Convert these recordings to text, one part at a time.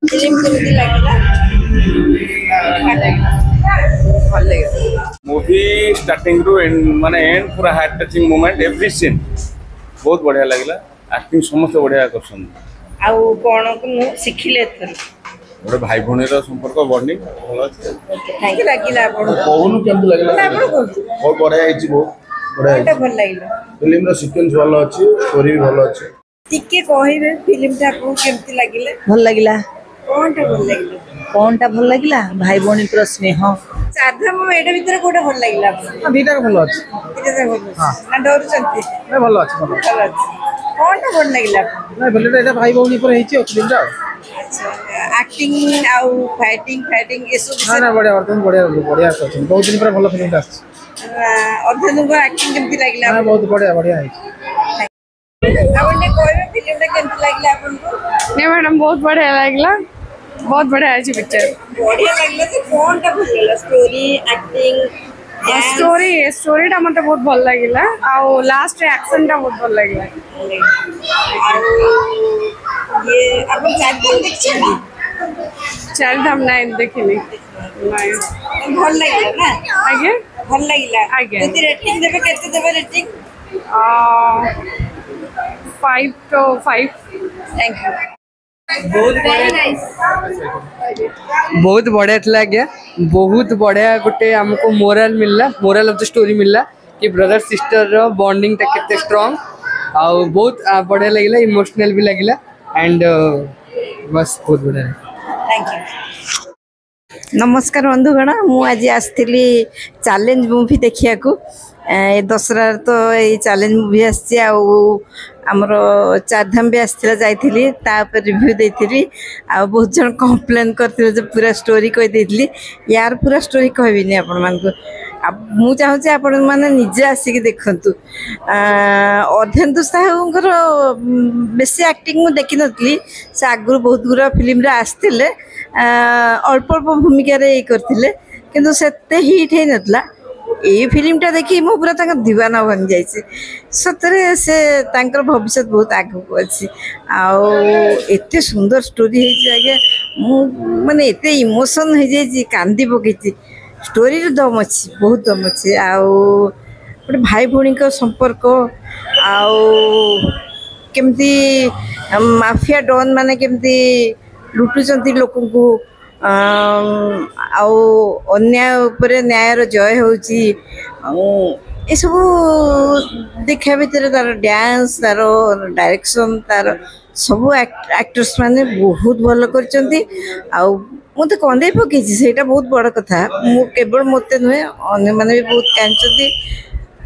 Film केमती लागला भल लगे मूवी स्टार्टिंग रु एंड माने एंड पूरा heart touching moment every scene बहुत बढ़िया लगला एक्टिंग समस्त बढ़िया करछन आउ कोन को सिखिले एथर गोटे भाई भौणी संपर्क बॉन्डिंग भल अछि थैंक यू लागिला आपण कौन केमती लागला आपण को बहुत बढ़िया हिची बहुत बढ़िया कोटा भल लागला फिल्म रो सीक्वेंस भल अछि स्टोरी भी भल अछि टिके कहिबे फिल्म ता को केमती लागिले भल लगिला कोनटा भल लागले कोनटा भल लगिला भाई भौणी पुरा स्नेह चारधाम एटा भीतर कोटा भल लागला दीटा भल अछि इते भल ना डर चलती नै भल अछि भल भल अछि कोनटा भल लागला नै भल एटा भाई भौणी पर हिची फिल्म ता अच्छा एक्टिंग आउ फाइटिंग एसो ना ना बढ़िया बढ़िया बढ़िया करछन बहुत दिन पर भल फिल्म ता अछि अर्धनु को एक्टिंग केमती लागला ना बहुत बढ़िया बढ़िया हिची आपने कोई फिल्म ता केमती लागला आपन को नहीं मैडम बहुत बढ़िया लगला बहुत बढ़िया है पिक्चर बढ़िया लागला से कोनटा भल लागला स्टोरी एक्टिंग स्टोरी टा मते बहुत भल लागिला आ लास्ट एक्शन टा बहुत भल लागिला ये अपन चारधाम देखछी चारधाम नहीं देखिनी नहीं भल लागला ना आगे भल लागला आगे यदि रेटिंग देबे केते देबे रेटिंग 5 to 5 थैंक यू बहुत बढ़िया थी आज्ञा बहुत बढ़िया गोटे आमको मोराल ऑफ द स्टोरी मिलला कि ब्रदर सिस्टर रो बॉन्डिंग ता केते स्ट्रांग आ बहुत बढ़िया लगिला इमोशनल भी लगिला एंड बस बहुत बढ़िया थैंक यू नमस्कार बंधुगण मु आज आसली चैलेंज मूवी देखिया को दसरा तो ये चैलेंज मूवी आसी आमर चारधाम भी आसला जाइली रिव्यू देती आ बहुत जन कंप्लेन करते पूरा स्टोरी कहीदी यार पूरा स्टोरी कहबी आपण मान मु चाहूँगी आपण मैंने निजे आसिक देखु अध्ययन साहूर बेसी एक्टिंग मुझे देखी नी से आगु बहुत गुरा फिल्म आसते अल्प अल्प भूमिका करते किंतु सेते हिट हो नाला ये फिल्मटा देखी मो पूरा दीवाना भांगी जाइए सतरे से भविष्य बहुत आगू अच्छी आते सुंदर स्टोरी आज्ञा माने एते इमोशन हो जाए कांदी पकई स्टोरी दम अच्छी बहुत दम अच्छी गोटे भाई भौणी संपर्क आमती माफिया डॉन माने केमती लुटुचंती लोक को अन्याय उपरे न्यायर जय होची ये सब देखा भीतर तार डांस तार डायरेक्शन तार सब एक्टर्स माने बहुत भल करचंती मत कंदे पकई से बहुत बड़ कथा केवल मत नुहे अन्य मैंने भी बहुत कांचती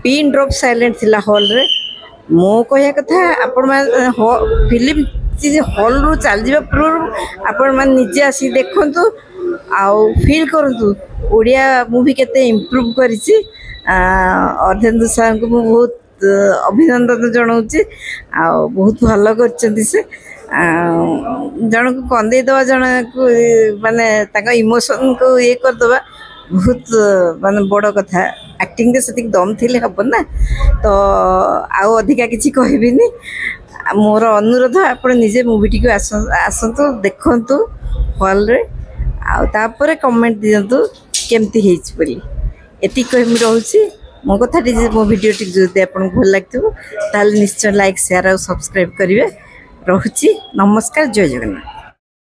पिन ड्रॉप साइलेंट थिला हॉल रे मो कहिया कथा आपण फिल्म हॉल रु चल जा पूर्व आपण मैंने निजे आसी देखु आउ फील करूँ ओडिया मूवी केते इम्प्रूव करिछि अर्धेंदु साहब को बहुत अभिनंदन जनाऊँगी बहुत भल कर से जन को कंदे दवा जन को माने इमोशन को ये करदे बहुत माने बड़ कथा एक्टिंग से दम थी हम ना तो आउ अधिका किसी कहबिनी मोर अनुरोध आप निजे मूवी टी आसतु देखु हॉल रे आपर कमेंट दिंतु केमती एति कह रोचे मो कथा मो वीडियो टी जो आपको भल लगे निश्चय लाइक शेयर और सब्सक्राइब करेंगे रोची नमस्कार जय जगन्नाथ।